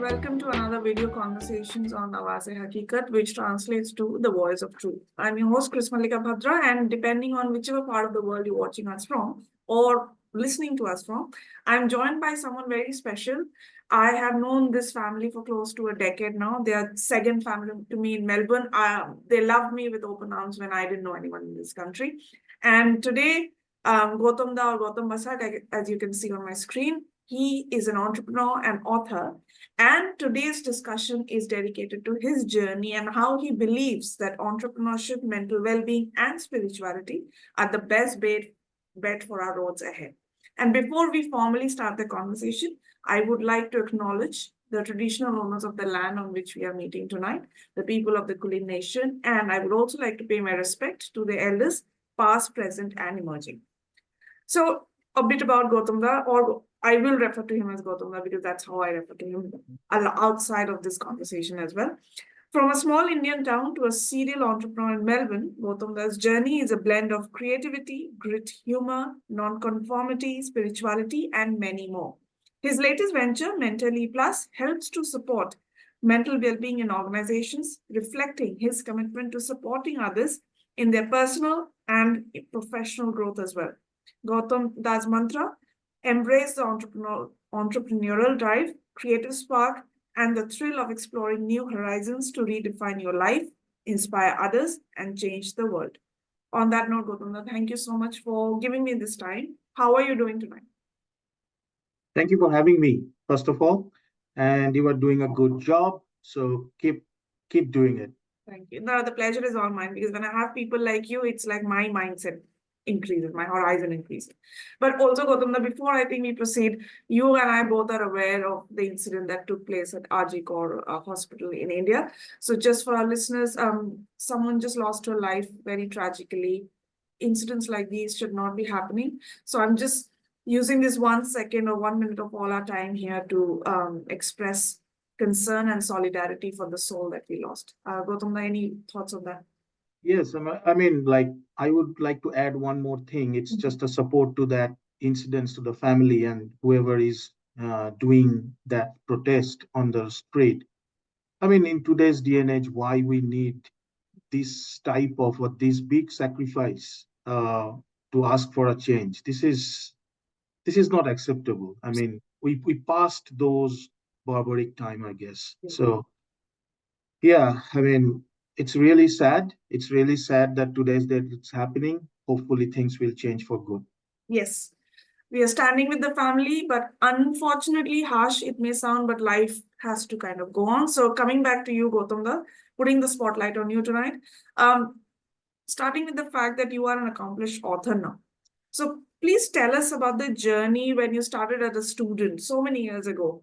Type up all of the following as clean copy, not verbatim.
welcome to another video conversations on Awaz-e-Haqiqat, which translates to the voice of truth. I'm your host, Mallika Bhadra, and depending on whichever part of the world you're watching us from or listening to us from, I'm joined by someone very special. I have known this family for close to a decade now. They are second family to me in Melbourne. They loved me with open arms when I didn't know anyone in this country. And today, Goutam Basak, as you can see on my screen, he is an entrepreneur and author. And today's discussion is dedicated to his journey and how he believes that entrepreneurship, mental well-being, and spirituality are the best bet for our roads ahead. And before we formally start the conversation, I would like to acknowledge the traditional owners of the land on which we are meeting tonight, the people of the Kulin Nation, and I would also like to pay my respect to the elders, past, present, and emerging. So a bit about Goutam, or I will refer to him as Goutam because that's how I refer to him outside of this conversation as well. From a small Indian town to a serial entrepreneur in Melbourne, Goutam's journey is a blend of creativity, grit, humor, non-conformity, spirituality, and many more. His latest venture, Mentally Plus, helps to support mental well-being in organizations, reflecting his commitment to supporting others in their personal and professional growth as well. Goutam's mantra: embrace the entrepreneurial drive, creative spark, and the thrill of exploring new horizons to redefine your life, inspire others, and change the world. On that note, Goutam, thank you so much for giving me this time. How are you doing tonight? Thank you for having me, first of all. And you are doing a good job. So keep doing it. Thank you. No, the pleasure is all mine because when I have people like you, it's like my mindset increases, my horizon increases. But also, Goutam, before I think we proceed, you and I both are aware of the incident that took place at Awaz-e-Haqiqat hospital in India. So just for our listeners, someone just lost her life very tragically. Incidents like these should not be happening. So I'm just using this 1 second or 1 minute of all our time here to express concern and solidarity for the soul that we lost. Goutam, any thoughts on that? Yes, I mean, like, I would like to add one more thing. It's just a support to that incidents to the family and whoever is doing that protest on the street. I mean, in today's day and age, why we need this type of or this big sacrifice to ask for a change. This is not acceptable. I mean, we passed those barbaric time, I guess. So yeah, I mean, it's really sad. It's really sad that today's date it's happening. Hopefully things will change for good. Yes, we are standing with the family, but unfortunately, harsh it may sound, but life has to kind of go on. So coming back to you, Goutam, putting the spotlight on you tonight, starting with the fact that you are an accomplished author now. So please tell us about the journey when you started as a student so many years ago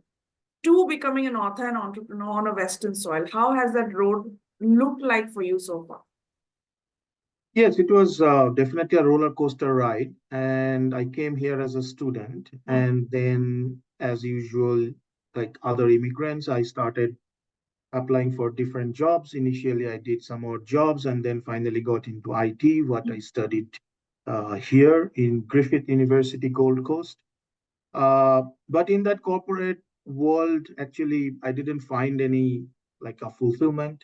to becoming an author and entrepreneur on a Western soil. How has that road looked like for you so far? Yes, it was definitely a roller coaster ride. And I came here as a student. And then, as usual, like other immigrants, I started applying for different jobs. Initially, I did some odd jobs and then finally got into IT, what I studied here in Griffith University, Gold Coast. But in that corporate world, actually, I didn't find any like a fulfillment.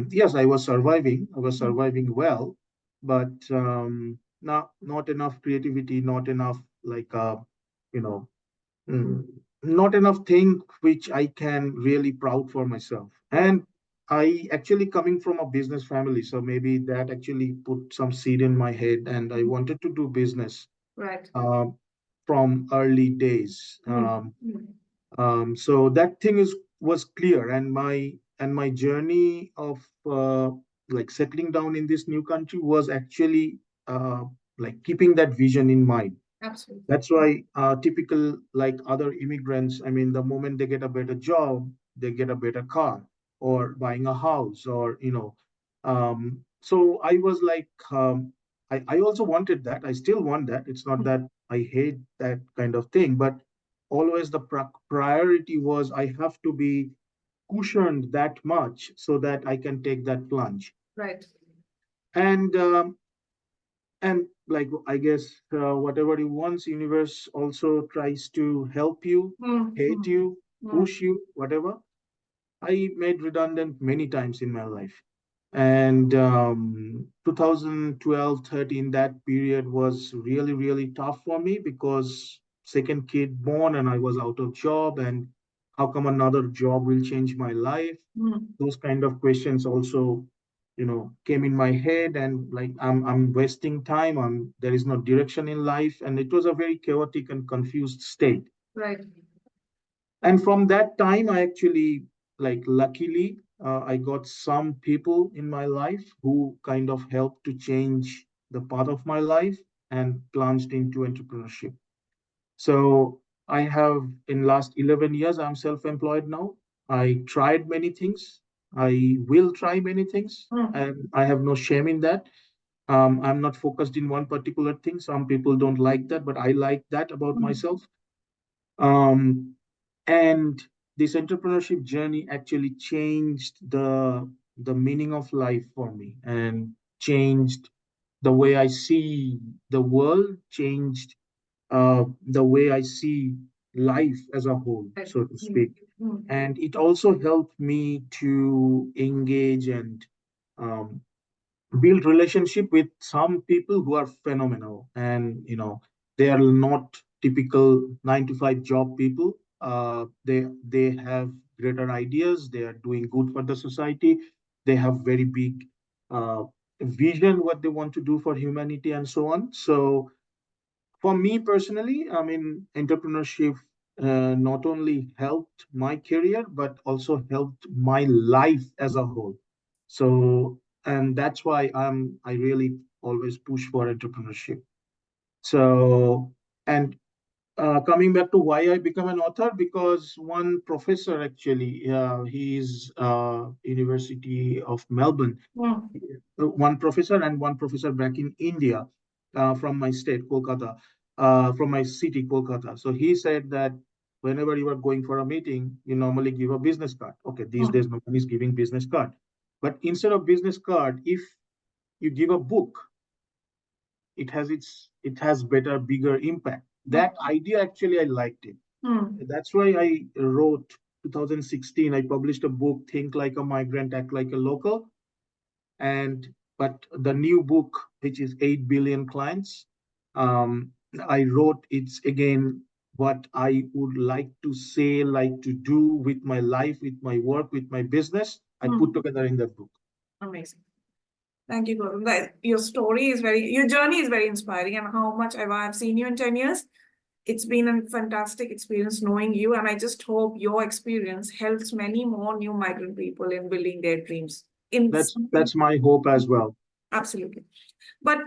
Yes, I was surviving. I was surviving well, but not enough creativity, not enough like you know, mm, not enough thing which I can really proud for myself. And I actually coming from a business family, so maybe that actually put some seed in my head, and I wanted to do business. Right. From early days. So that thing was clear, and my journey of like settling down in this new country was actually like keeping that vision in mind. Absolutely. That's why typical like other immigrants, I mean, the moment they get a better job, they get a better car or buying a house or so I was like I also wanted that. I still want that. It's not that I hate that kind of thing, but always the priority was I have to be cushioned that much so that I can take that plunge. Right. And and like I guess whatever you want, universe also tries to help you, hate you, push you, whatever. I made redundant many times in my life. And 2012, 13, that period was really, really tough for me because second kid born and I was out of job. And how come another job will change my life? Those kind of questions also, came in my head, and like I'm wasting time. There is no direction in life, and it was a very chaotic and confused state. Right. And from that time, I actually, like, luckily, I got some people in my life who kind of helped to change the path of my life and plunged into entrepreneurship. So I have, in last 11 years, I'm self-employed now. I tried many things. I will try many things, and I have no shame in that. I'm not focused in one particular thing. Some people don't like that, but I like that about myself. Um, and this entrepreneurship journey actually changed the meaning of life for me, and changed the way I see the world, changed the way I see life as a whole, so to speak. And it also helped me to engage and um, build relationship with some people who are phenomenal, and they are not typical 9 to 5 job people. They have greater ideas, they are doing good for the society, they have very big uh, vision what they want to do for humanity and so on. So for me personally, I mean, entrepreneurship not only helped my career, but also helped my life as a whole. So, and that's why I really always push for entrepreneurship. So, and coming back to why I become an author, because one professor actually, he's University of Melbourne, one professor and one professor back in India, from my state, Kolkata, from my city, Kolkata. So he said that whenever you are going for a meeting, you normally give a business card. Okay, these days no one is giving business card, but instead of business card, if you give a book, it has better, bigger impact. That idea actually I liked it. That's why I wrote 2016. I published a book, Think Like a Migrant, Act Like a Local. And but the new book, which is 8 billion clients, um, I wrote, it's again what I would like to say, like to do with my life, with my work, with my business. I put together in that book. Amazing. Thank you, Gautam. Your journey is very inspiring, and how much I've seen you in 10 years. It's been a fantastic experience knowing you, and I just hope your experience helps many more new migrant people in building their dreams. That's my hope as well. Absolutely. But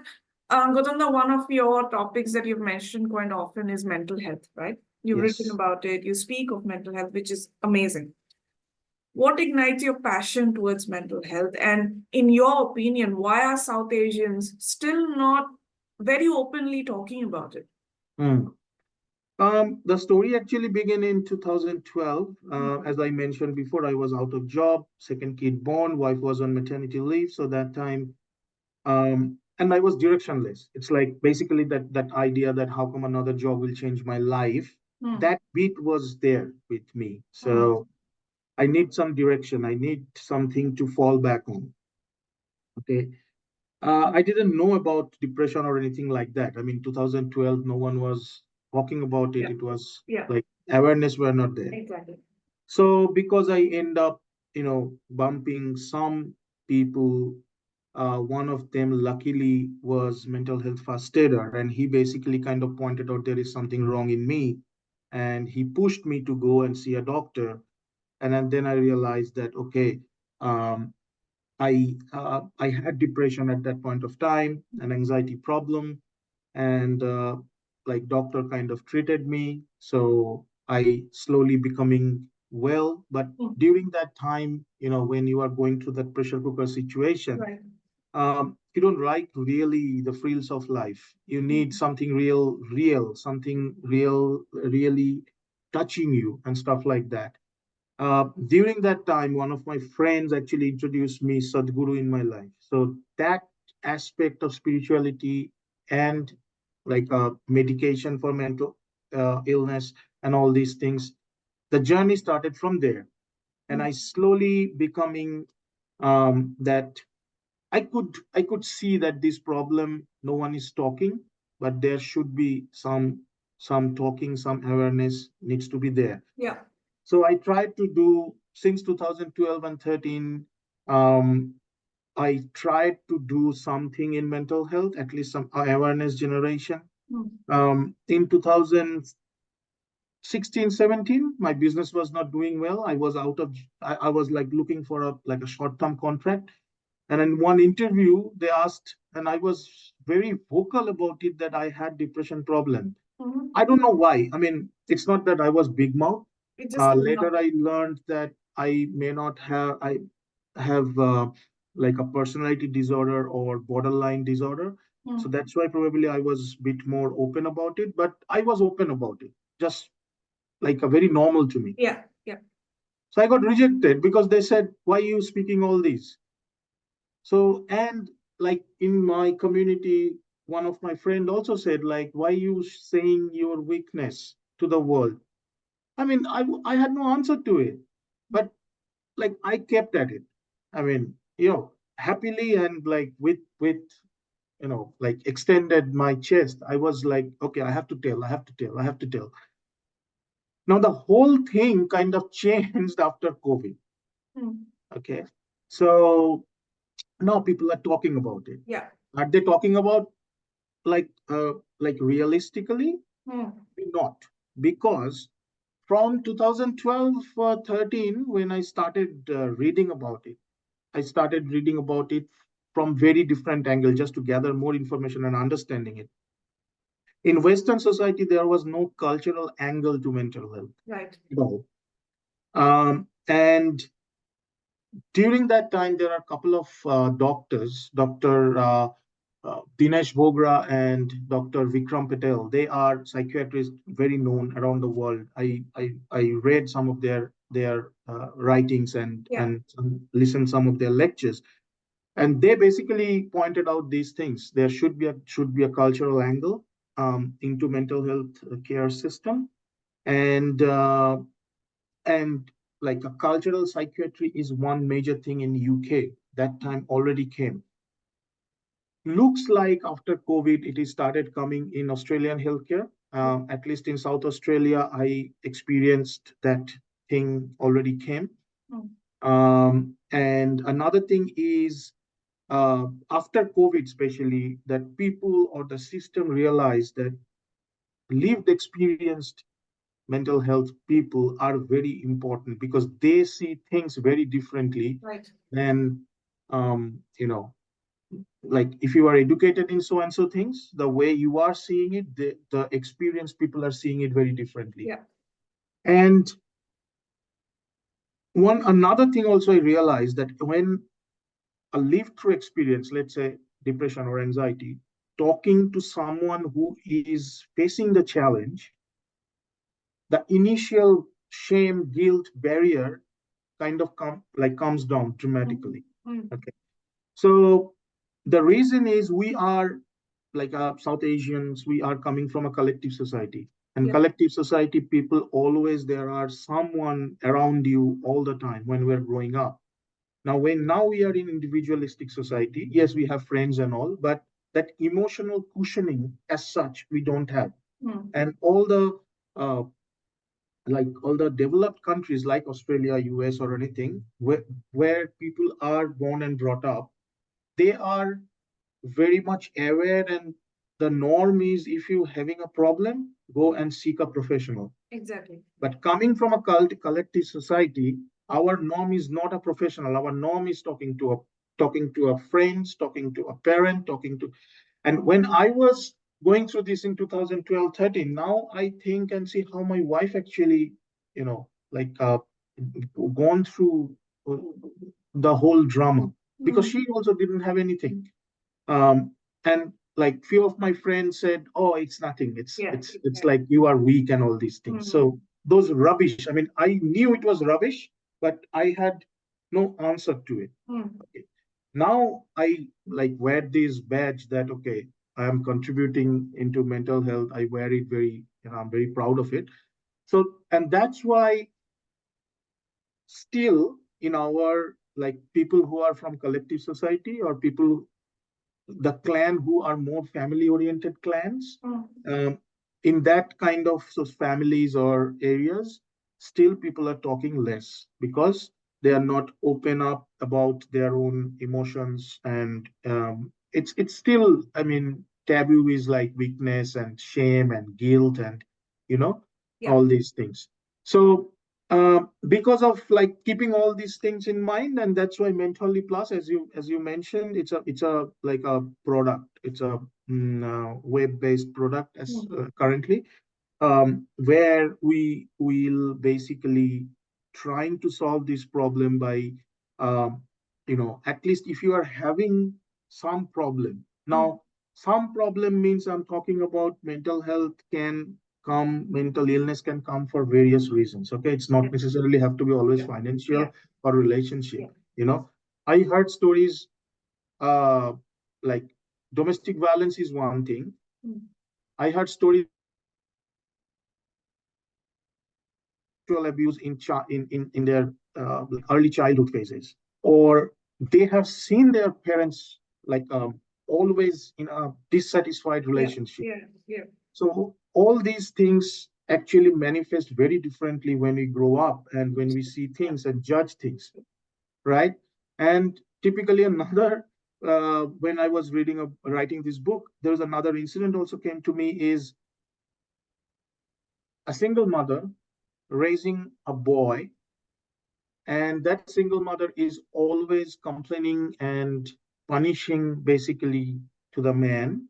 Gautam, one of your topics that you've mentioned quite often is mental health, right? You've written Yes. about it, you speak of mental health, which is amazing. What ignites your passion towards mental health? And in your opinion, why are South Asians still not very openly talking about it? Hmm. The story actually began in 2012. As I mentioned before, I was out of job, second kid born, wife was on maternity leave. So that time, and I was directionless. It's like basically that idea that how come another job will change my life. That bit was there with me. So I need some direction. I need something to fall back on. Okay. I didn't know about depression or anything like that. I mean, 2012, no one was talking about it. It was like awareness were not there. Exactly. So because I end up, bumping some people, one of them luckily was mental health first aider, and he basically kind of pointed out there is something wrong in me, and he pushed me to go and see a doctor. And then I realized that okay, um, I had depression at that point of time, an anxiety problem, and like doctor kind of treated me. So I slowly becoming well. But during that time, when you are going through that pressure cooker situation, Right. You don't like really the frills of life. You need something real, something real, really touching you and stuff like that. During that time, one of my friends actually introduced me Sadhguru in my life. So that aspect of spirituality and like medication for mental illness and all these things, the journey started from there. And I slowly becoming that I could see that this problem, no one is talking, but there should be some talking, some awareness needs to be there. Yeah. So I tried to do since 2012 and 13. I tried to do something in mental health, at least some awareness generation. In 2016, 17, my business was not doing well. I was I was like looking for a short-term contract. And in one interview, they asked, and I was very vocal about it, that I had depression problem. I don't know why. I mean, it's not that I was big mouth. Later, I learned that I may not have. I have like a personality disorder or borderline disorder. So that's why probably I was a bit more open about it. But I was open about it, just like a very normal to me. Yeah, yeah. So I got rejected because they said, "Why are you speaking all these?" So, and like in my community, one of my friend also said, like, "Why you saying your weakness to the world?" I mean, I had no answer to it, but like I kept at it. I mean, happily, and like with like extended my chest. I was like, okay, I have to tell, I have to tell, I have to tell. Now the whole thing kind of changed after COVID. Okay, so now people are talking about it. Yeah. Are they talking about like realistically? Not, because from 2012 13, when I started reading about it, I started reading about it from very different angle, just to gather more information and understanding it. In Western society, there was no cultural angle to mental health. Right. At all. And during that time, there are a couple of doctors, Dr. Dinesh Bogra and Dr. Vikram Patel. They are psychiatrists very known around the world. I read some of their writings and listened some of their lectures, and they basically pointed out these things. There should be a cultural angle into mental health care system, and and like a cultural psychiatry is one major thing in UK that time already came. Looks like after COVID, it is started coming in Australian healthcare. At least in South Australia, I experienced that thing already came. And another thing is after COVID, especially, that people or the system realized that lived experienced mental health people are very important, because they see things very differently. Right. Than like if you are educated in so and so things, the way you are seeing it, the experienced people are seeing it very differently. Yeah. And another thing also I realized, that when a lived through experience, let's say depression or anxiety, talking to someone who is facing the challenge, the initial shame, guilt barrier kind of comes down dramatically. Okay. So the reason is we are like South Asians, we are coming from a collective society. And collective society people, always there are someone around you all the time when we're growing up. Now we are in individualistic society, yes, we have friends and all, but that emotional cushioning as such we don't have. And uh, all the developed countries like Australia, US, or anything, where people are born and brought up, they are very much aware, and the norm is, if you having a problem, go and seek a professional. Exactly. But coming from a collective society, our norm is not a professional. Our norm is talking to a friends, talking to a parent, and when I was going through this in 2012, 13, now I think and see how my wife actually, gone through uh, the whole drama, because she also didn't have anything. And like few of my friends said, "Oh, it's nothing. It's like you are weak and all these things." So those rubbish. I mean, I knew it was rubbish, but I had no answer to it. Okay. Now I like wear this badge that, okay, I am contributing into mental health. I wear it very, I'm very proud of it. So, and that's why still in our, like, people who are from collective society, or people, the clan who are more family oriented clans, in that kind of families or areas, still people are talking less because they are not open up about their own emotions. And it's still, I mean, taboo is like weakness and shame and guilt and, you know, all these things. So because of like keeping all these things in mind, and that's why Mentally Plus, as you mentioned, it's a like a product. It's a web-based product as currently, where we will basically trying to solve this problem by, um, at least if you are having some problem. Now, some problem means I'm talking about mental health can come, mental illness can come for various reasons. Okay, it's not necessarily have to be always financial or relationship. I heard stories, like domestic violence is one thing. I heard stories of people who sexual abuse in their like early childhood phases, or they have seen their parents like always in a dissatisfied relationship. So all these things actually manifest very differently when we grow up and when we see things and judge things, right? And typically another, when I was writing this book, there was another incident also came to me, is a single mother raising a boy, and that single mother is always complaining and punishing basically to the man,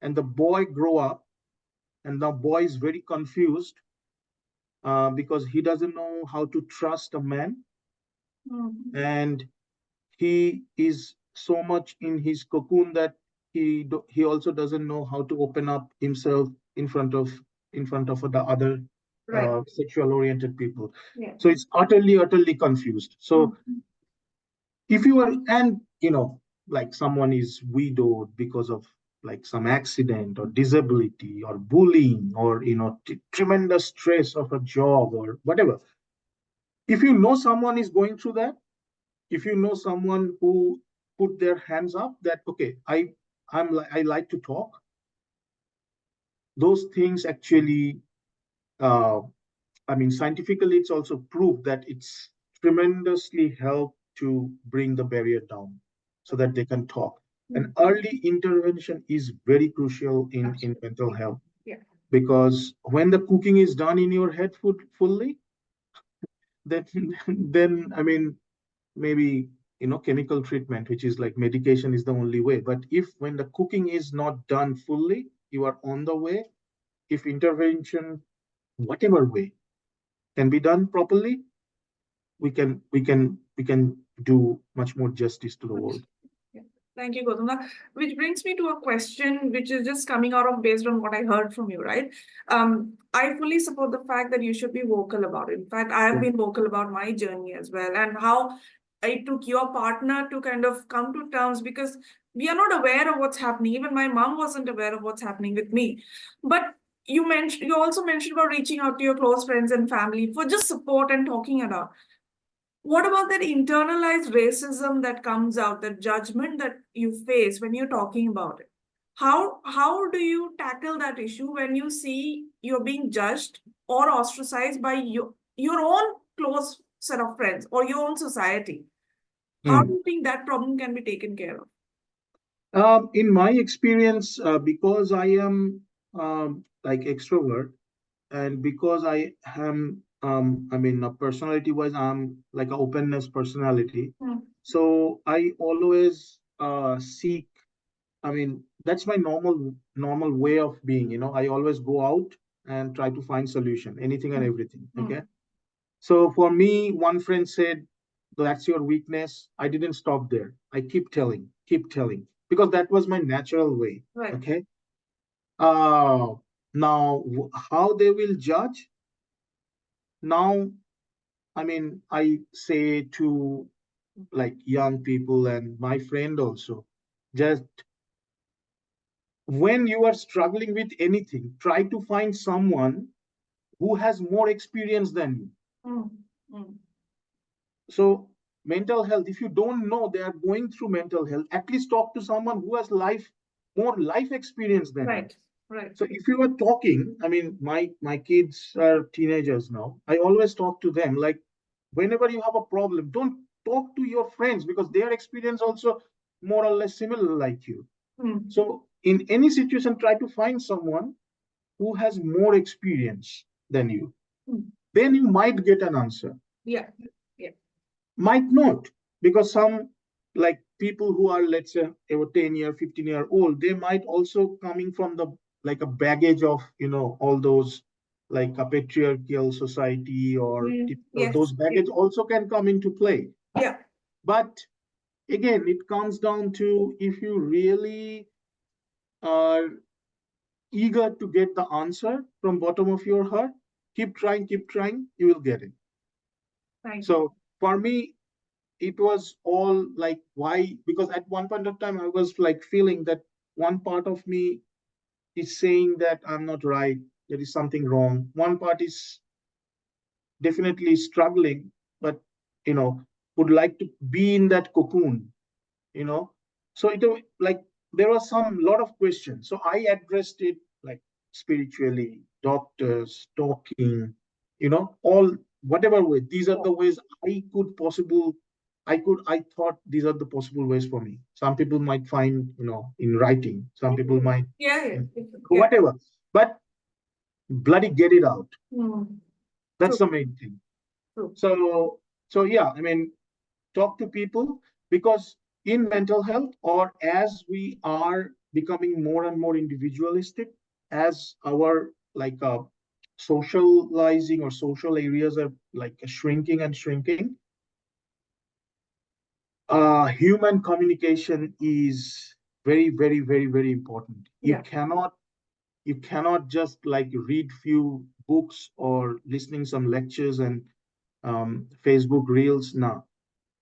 and the boy grow up, and the boy is very confused, because he doesn't know how to trust a man, and he is so much in his cocoon that he also doesn't know how to open up himself in front of the other sexual oriented people. So it's utterly confused. So if you are, and like someone is widowed because of like some accident or disability or bullying or tremendous stress of a job or whatever, if you know someone is going through that, if you know someone who put their hands up that, okay, I like to talk, those things actually, uh, I mean, scientifically it's also proved that it's tremendously helped to bring the barrier down so that they can talk. And early intervention is very crucial in mental health, because when the cooking is done in your head fully, then then I mean, maybe chemical treatment, which is like medication, is the only way. But if when the cooking is not done fully, you are on the way. If intervention, whatever way, can be done properly, we can do much more justice to the world. Thank you, Goutam. Which brings me to a question which is just coming out of based on what I heard from you, right? I fully support the fact that you should be vocal about it. In fact, I have been vocal about my journey as well, and how it took your partner to kind of come to terms, because we are not aware of what's happening. Even my mom wasn't aware of what's happening with me. But you also mentioned about reaching out to your close friends and family for just support and talking about. What about that internalized racism that comes out, that judgment that you face when you're talking about it? How do you tackle that issue when you see you're being judged or ostracized by your own close set of friends or your own society? How do you think that problem can be taken care of? In my experience, because I am like extrovert, and because I am, I mean, personality-wise, I'm like an openness personality. So I always seek. I mean, that's my normal way of being. I always go out and try to find solution, anything and everything. Okay. So for me, one friend said, "That's your weakness." I didn't stop there. I keep telling, because that was my natural way. Okay. Uh, Now, how they will judge? Now, I mean, I say to like young people and my friend also, just when you are struggling with anything, try to find someone who has more experience than you. So mental health, if you don't know they are going through mental health, at least talk to someone who has more life experience than you. Right, right. So if you are talking, I mean, my kids are teenagers now. I always talk to them like, whenever you have a problem, don't talk to your friends because their experience also more or less similar like you. So in any situation, try to find someone who has more experience than you. Then you might get an answer. Yeah, yeah. Might not, because some like people who are, let's say, over 10-year, 15-year-old, they might also coming from the like a baggage of, all those like a patriarchal society or Yes, those baggage also can come into play. yeah. But again, it comes down to, if you really are eager to get the answer from bottom of your heart, keep trying, you will get it. Thank you. So for me, it was all like, why? Because at one point of time, I was like feeling that one part of me is saying that I'm not right, there is something wrong. One part is definitely struggling, but would like to be in that cocoon, you know. So like there was some lot of questions. So I addressed it like spiritually, doctors, talking, all whatever way. These are the ways I thought these are the possible ways for me. Some people might find, in writing, some people might Yeah. whatever. But bloody get it out. That's True. the main thing. True. So yeah, I mean, talk to people, because in mental health, or as we are becoming more and more individualistic, as our like socializing or social areas are like shrinking and shrinking, human communication is very, very, very, very important. Yeah. You cannot just like read few books or listening some lectures and Facebook reels. Now,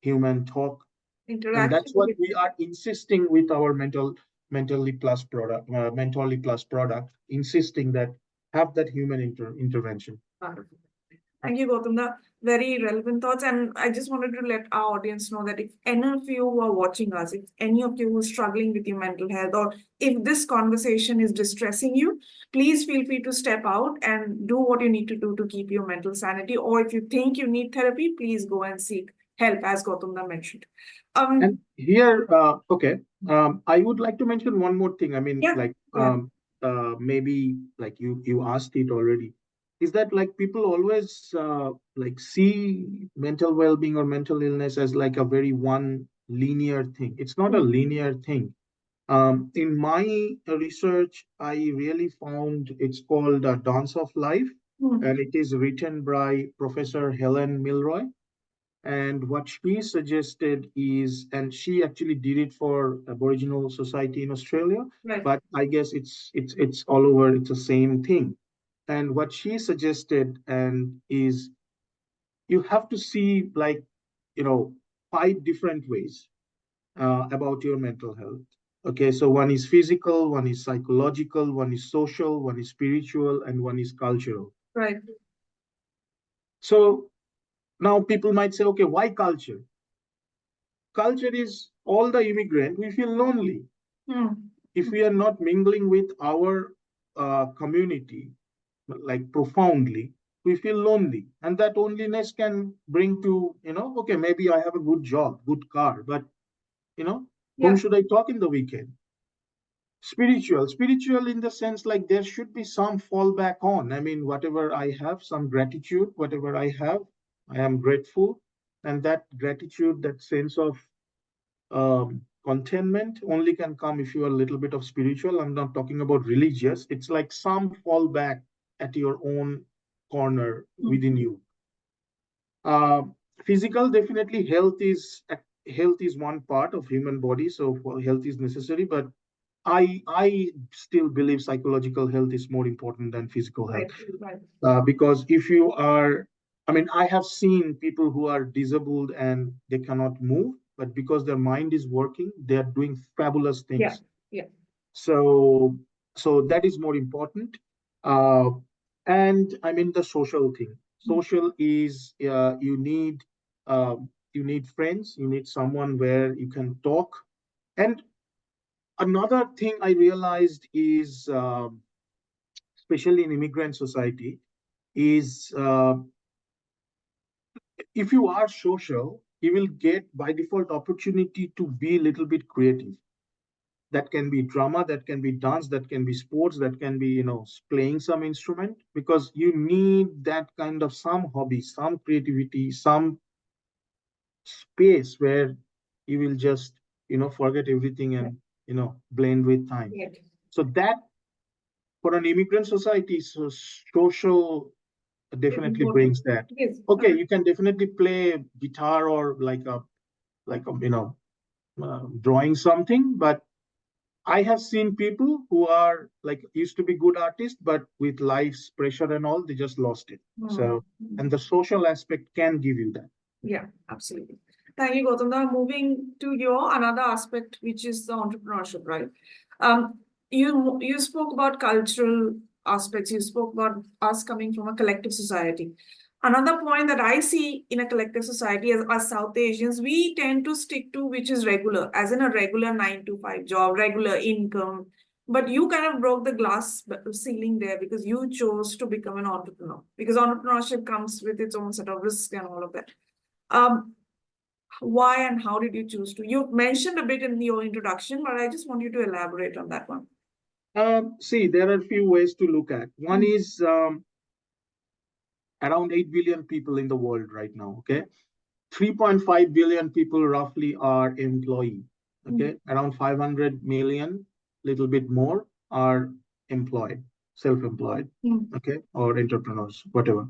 human talk. And that's what we are insisting with our mentally plus product, insisting that have that human intervention. Wonderful. Thank you, Gautam. The very relevant thoughts. And I just wanted to let our audience know that if any of you who are watching us, if any of you who are struggling with your mental health, or if this conversation is distressing you, please feel free to step out and do what you need to do to keep your mental sanity. Or if you think you need therapy, please go and seek help, as Gautam mentioned. And here, I would like to mention one more thing. I mean, maybe like you asked it already, is that like people always like see mental well-being or mental illness as like a very one linear thing. It's not a linear thing. In my research, I really found it's called Dance of Life, and it is written by Professor Helen Milroy. And what she suggested is, and she actually did it for Aboriginal society in Australia, but I guess it's all over. It's the same thing. And what she suggested and is, you have to see like 5 different ways about your mental health. Okay, so one is physical, one is psychological, one is social, one is spiritual, and one is cultural. Right. So now people might say, okay, why culture? Culture is all the immigrant, we feel lonely. If we are not mingling with our community, like profoundly, we feel lonely. And that loneliness can bring to, okay, maybe I have a good job, good car, but, whom should I talk in the weekend? Spiritual in the sense like there should be some fallback on. I mean, whatever I have, some gratitude, whatever I have, I am grateful. And that gratitude, that sense of contentment only can come if you are a little bit of spiritual. I'm not talking about religious. It's like some fallback at your own corner within you. Physical, definitely health is one part of human body, so health is necessary, but I still believe psychological health is more important than physical health. Because if you are, I mean, I have seen people who are disabled and they cannot move, but because their mind is working, they are doing fabulous things. So that is more important. And I mean the social thing. Social is you need you need friends, you need someone where you can talk. And another thing I realized is, especially in immigrant society, is if you are social, you will get by default opportunity to be a little bit creative. That can be drama, that can be dance, that can be sports, that can be, playing some instrument, because you need that kind of some hobby, some creativity, some space where you will just, forget everything and, blend with time. Yeah. So that for an immigrant society, so social definitely brings that. Yes. Okay, you can definitely play guitar or like a drawing something, but I have seen people who are like used to be good artists, but with life's pressure and all, they just lost it. So, and the social aspect can give you that. Yeah, absolutely. Thank you, Gautam. Now moving to your another aspect, which is the entrepreneurship, right? You spoke about cultural aspects. You spoke about us coming from a collective society. Another point that I see in a collective society as South Asians, we tend to stick to which is regular, as in a regular 9 to 5 job, regular income. But you kind of broke the glass ceiling there because you chose to become an entrepreneur. Because entrepreneurship comes with its own set of risks and all of that. Why and how did you choose to? You mentioned a bit in your introduction, but I just want you to elaborate on that one. See, there are a few ways to look at. One is around 8 billion people in the world right now, okay? 3.5 billion people roughly are employee, okay? Around 500 million, little bit more, are employed, self-employed, okay? Or entrepreneurs, whatever.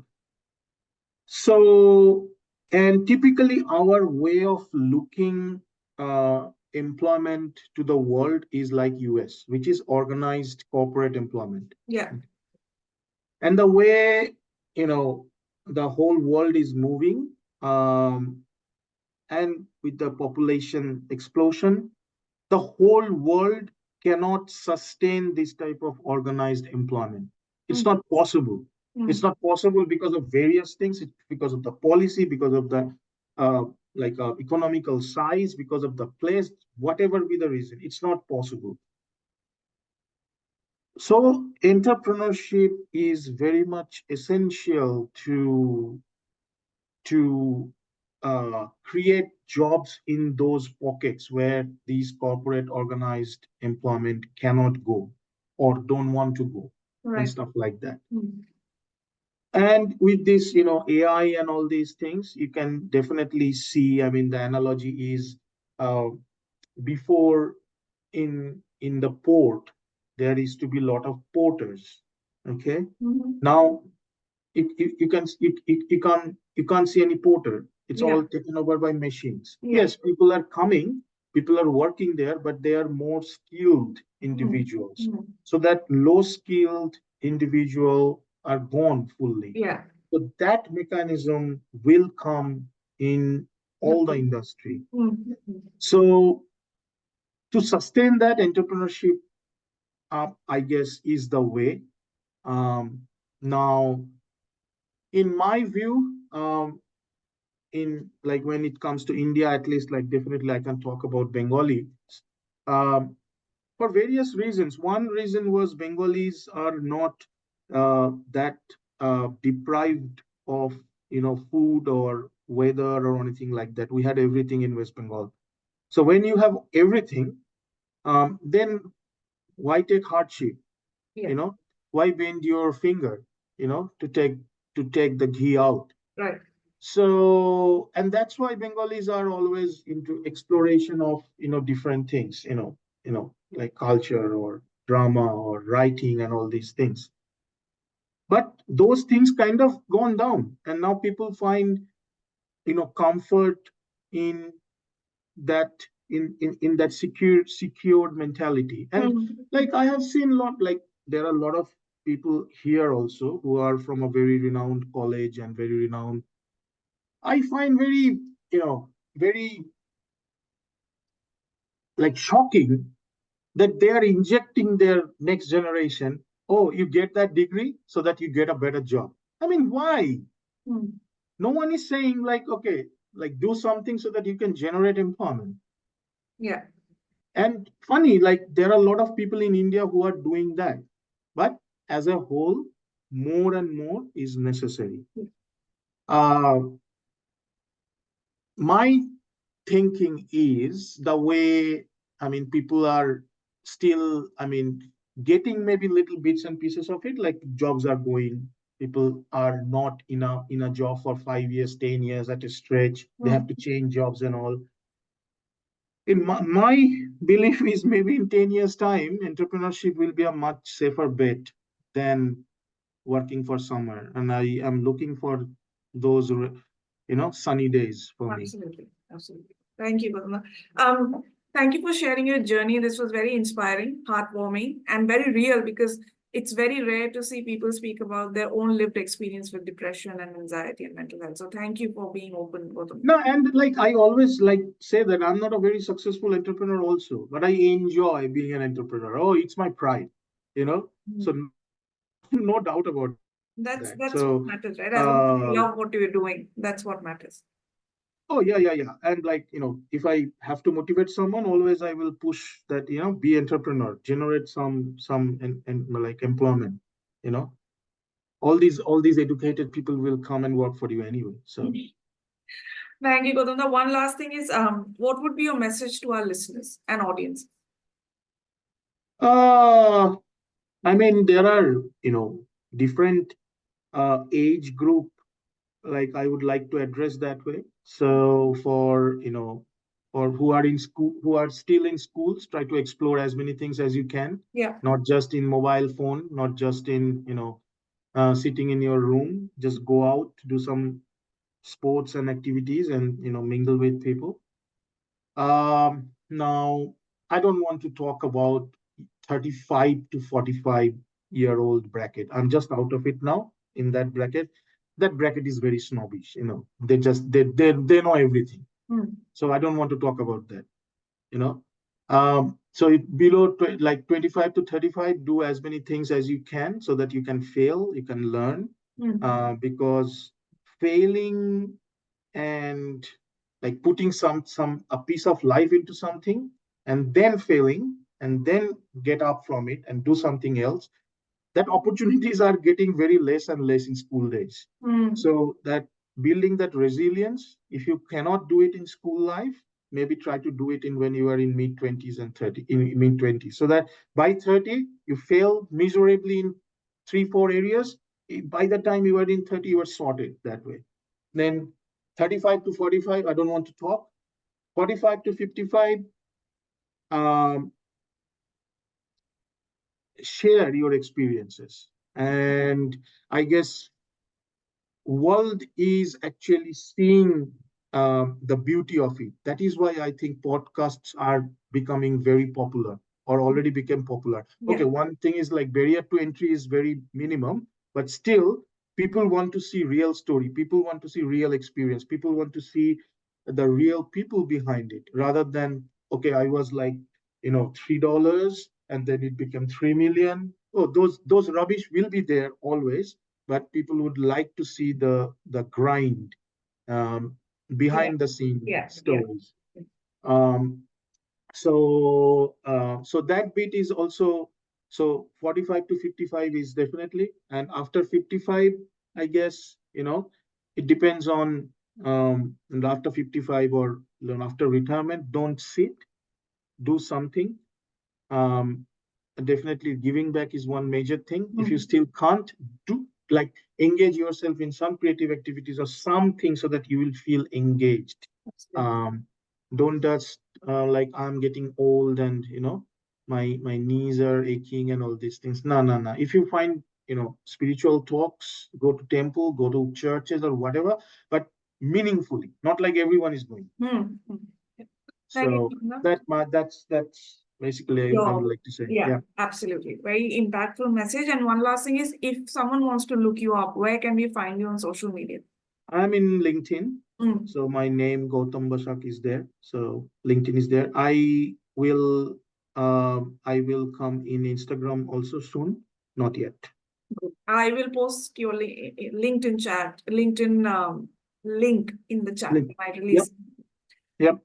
So, and typically our way of looking employment to the world is like US, which is organized corporate employment. Yeah. And the way, the whole world is moving, and with the population explosion, the whole world cannot sustain this type of organized employment. It's not possible. It's not possible because of various things. It's because of the policy, because of the economical size, because of the place, whatever be the reason, it's not possible. So entrepreneurship is very much essential to create jobs in those pockets where these corporate organized employment cannot go or don't want to go, and stuff like that. And with this, AI and all these things, you can definitely see, I mean, the analogy is before in the port, there used to be a lot of porters. Okay. Now you can't see any porter. It's all taken over by machines. Yes, people are coming, people are working there, but they are more skilled individuals. So that low skilled individual are gone fully. Yeah. So that mechanism will come in all the industry. So to sustain that entrepreneurship, I guess, is the way. Now, in my view, in like when it comes to India, at least, like definitely I can talk about Bengali. For various reasons. One reason was Bengalis are not that deprived of food or weather or anything like that. We had everything in West Bengal. So when you have everything, then why take hardship? Why bend your finger? To take the ghee out. Right. So, and that's why Bengalis are always into exploration of different things, like culture or drama or writing and all these things. But those things kind of gone down, and now people find comfort in that in that secured mentality. And like I have seen a lot, like there are a lot of people here also who are from a very renowned college and very renowned. I find very, very like shocking that they are injecting their next generation. Oh, you get that degree so that you get a better job. I mean, why? No one is saying like, okay, like do something so that you can generate employment. Yeah. And funny, like there are a lot of people in India who are doing that. But as a whole, more and more is necessary. Uh, my thinking is the way, I mean, people are still, I mean, getting maybe little bits and pieces of it, like jobs are going. People are not in a job for 5 years, 10 years at a stretch. They have to change jobs and all. In my belief is maybe in 10 years' time, entrepreneurship will be a much safer bet than working for somewhere. And I am looking for those, sunny days for me. Absolutely. Absolutely. Thank you, Goutam. Thank you for sharing your journey. This was very inspiring, heartwarming, and very real because it's very rare to see people speak about their own lived experience with depression and anxiety and mental health. So thank you for being open, Goutam. No, and like I always like say that I'm not a very successful entrepreneur also, but I enjoy being an entrepreneur. Oh, it's my pride, you know. So no doubt about That's that. what So matters, right? As long as you love what you're doing, that's what matters. oh yeah. And like, if I have to motivate someone, always I will push that, be entrepreneur, generate some and like employment, you know. All these educated people will come and work for you anyway. So Thank you, Gautam. The one last thing is, what would be your message to our listeners and audience? I mean, there are, different age group, like I would like to address that way. So for, or who are in school, who are still in schools, try to explore as many things as you can. Yeah. Not just in mobile phone, not just in, sitting in your room. Just go out, do some sports and activities, and mingle with people. Now, I don't want to talk about 35 to 45-year-old bracket. I'm just out of it now in that bracket. That bracket is very snobbish, They just they know everything. So I don't want to talk about that, you know. So below like 25 to 35, do as many things as you can so that you can fail, you can learn. Because failing and like putting some a piece of life into something and then failing and then get up from it and do something else, that opportunities are getting very less and less in school days. So that building that resilience, if you cannot do it in school life, maybe try to do it in when you are in mid 20s and 30 in mid 20s, so that by 30 you fail miserably in 3 4 areas. By the time you are in 30, you are sorted that way. Then 35 to 45, I don't want to talk. 45 to 55, um, share your experiences. And I guess world is actually seeing the beauty of it. That is why I think podcasts are becoming very popular or already became popular. Okay, one thing is like barrier to entry is very minimum, but still people want to see real story. People want to see real experience. People want to see the real people behind it rather than, okay, I was like, $3 and then it became 3 million. Oh, those rubbish will be there always, but people would like to see the grind behind the scene stories. Um, so that bit is also, so 45 to 55 is definitely, and after 55, I guess, it depends on, and after 55 or after retirement, don't sit, do something. um, Definitely giving back is one major thing. If you still can't, do like engage yourself in some creative activities or something so that you will feel engaged. Don't just like I'm getting old and my knees are aching and all these things. No. If you find spiritual talks, go to temple, go to churches or whatever, but meaningfully, not like everyone is doing. So that's basically I would like to say. Yeah, absolutely. Very impactful message. And one last thing is, if someone wants to look you up, where can we find you on social media? I'm in LinkedIn. So my name Goutam Basak is there. So LinkedIn is there. I will come in Instagram also soon. Not yet. I will post your LinkedIn chat, LinkedIn link in the chat. Link. I might Yep. release. Yep.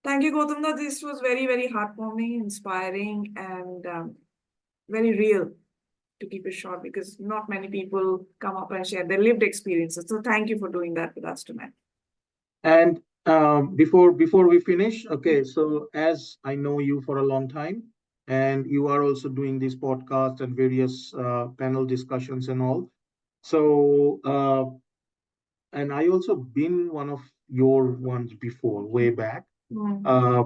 Thank you, Gautam. This was very, very heartwarming, inspiring, and very real, to keep it short, because not many people come up and share their lived experiences. So thank you for doing that with us tonight. And before we finish, okay, so as I know you for a long time, and you are also doing this podcast and various panel discussions and all. So and I also been one of your ones before, way back. Uh,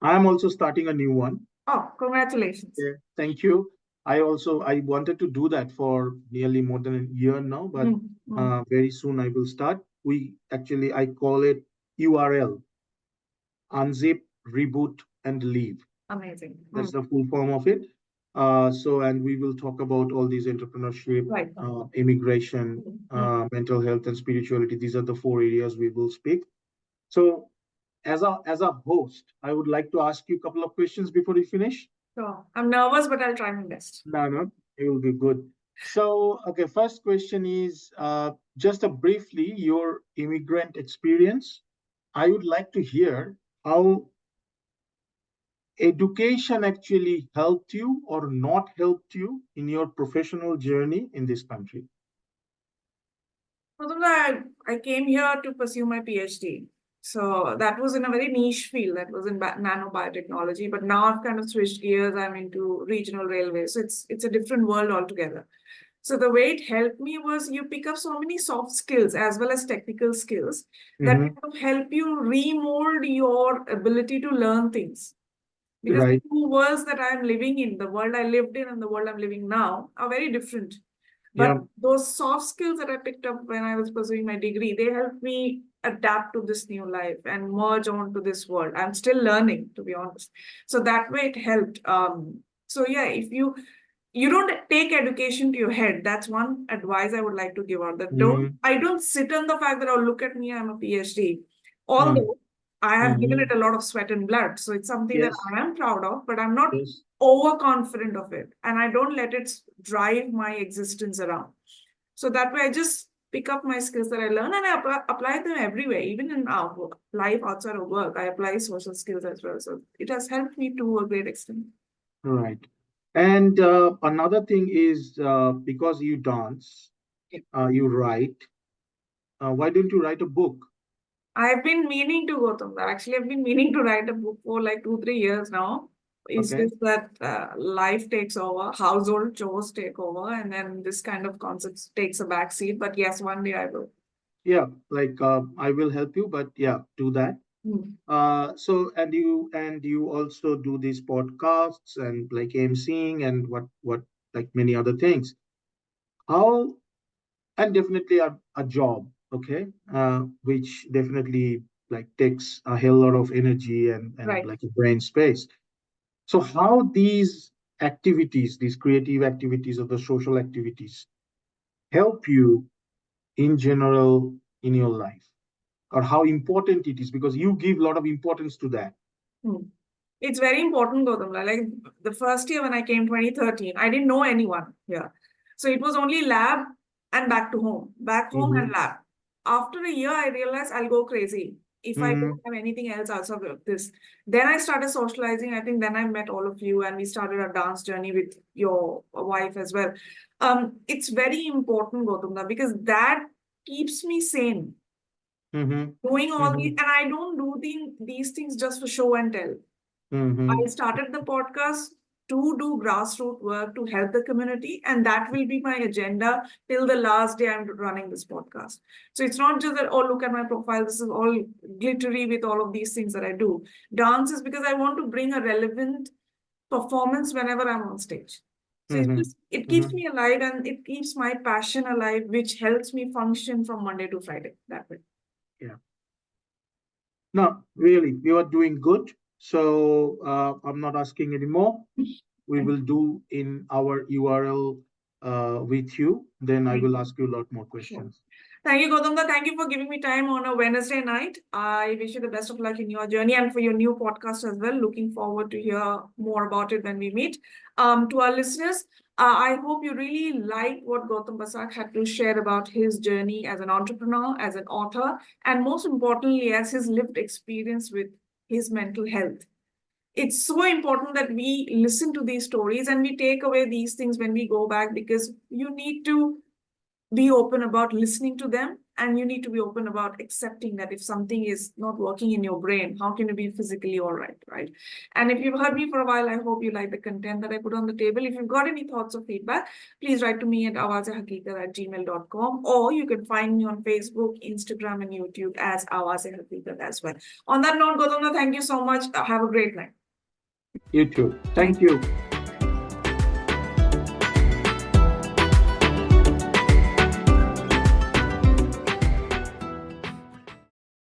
I'm also starting a new one. Oh, congratulations. Yeah, thank you. I wanted to do that for nearly more than a year now, but very soon I will start. I call it URL, unzip, reboot, and leave. Amazing. That's the full form of it. And we will talk about all these entrepreneurship, Right. immigration, mental health, and spirituality. These are the 4 areas we will speak. So as a host, I would like to ask you a couple of questions before we finish. Sure. I'm nervous, but I'll try my best. No, it will be good. So, okay, first question is just briefly your immigrant experience. I would like to hear how education actually helped you or not helped you in your professional journey in this country. I came here to pursue my PhD. So that was in a very niche field, that was in nanobiotechnology. But now I've kind of switched gears. I'm into regional railways. So it's a different world altogether. So the way it helped me was you pick up so many soft skills as well as technical skills that kind of help you remold your ability to learn things. Because the two worlds that I'm living in, the world I lived in and the world I'm living now, are very different. But those soft skills that I picked up when I was pursuing my degree, they helped me adapt to this new life and merge onto this world. I'm still learning, to be honest. So that way it helped. So yeah, if you don't take education to your head, that's one advice I would like to give out. That I don't sit on the fact that, oh, look at me, I'm a PhD. Although I have given it a lot of sweat and blood. So it's something that I am proud of, but I'm not overconfident of it. And I don't let it drive my existence around. So that way I just pick up my skills that I learn and I apply them everywhere, even in our work, life outside of work. I apply social skills as well. So it has helped me to a great extent. Right. And another thing is because you dance, you write. Why don't you write a book? I've been meaning to, Gautam. Actually, I've been meaning to write a book for like 2-3 years now. It's just that life takes over, household chores take over, and then this kind of concept takes a backseat. But yes, one day I will. Yeah, like I will help you, but yeah, do that. So and you also do these podcasts and like emceeing and what like many other things. How and definitely a job, okay, which definitely like takes a hell lot of energy and like a brain space. So how these activities, these creative activities or the social activities help you in general in your life, or how important it is, because you give a lot of importance to that. It's very important, Gautam. Like the first year when I came 2013, I didn't know anyone here. So it was only lab and back to home, back home and lab. After a year, I realized I'll go crazy if I don't have anything else outside of this. Then I started socializing. I think then I met all of you and we started a dance journey with your wife as well. It's very important, Gautam, because that keeps me sane. Doing all these, and I don't do these things just for show and tell. I started the podcast to do grassroots work to help the community, and that will be my agenda till the last day I'm running this podcast. So it's not just that, oh, look at my profile, this is all glittery with all of these things that I do. Dance is because I want to bring a relevant performance whenever I'm on stage. So it keeps me alive and it keeps my passion alive, which helps me function from Monday to Friday. That way. Yeah. No, really, you are doing good. So I'm not asking anymore. We will do in our URL with you. Then I will ask you a lot more questions. Sure. Thank you, Gautam. Thank you for giving me time on a Wednesday night. I wish you the best of luck in your journey and for your new podcast as well. Looking forward to hear more about it when we meet. To our listeners, I hope you really liked what Goutam Basak had to share about his journey as an entrepreneur, as an author, and most importantly, as his lived experience with his mental health. It's so important that we listen to these stories and we take away these things when we go back, because you need to be open about listening to them, and you need to be open about accepting that if something is not working in your brain, how can you be physically all right? And if you've heard me for a while, I hope you like the content that I put on the table. If you've got any thoughts or feedback, please write to me at awaz-e-haqiqat@gmail.com, or you can find me on Facebook, Instagram, and YouTube as Awaz-e-Haqiqat as well. On that note, Gautam, thank you so much. Have a great night. You too. Thank you.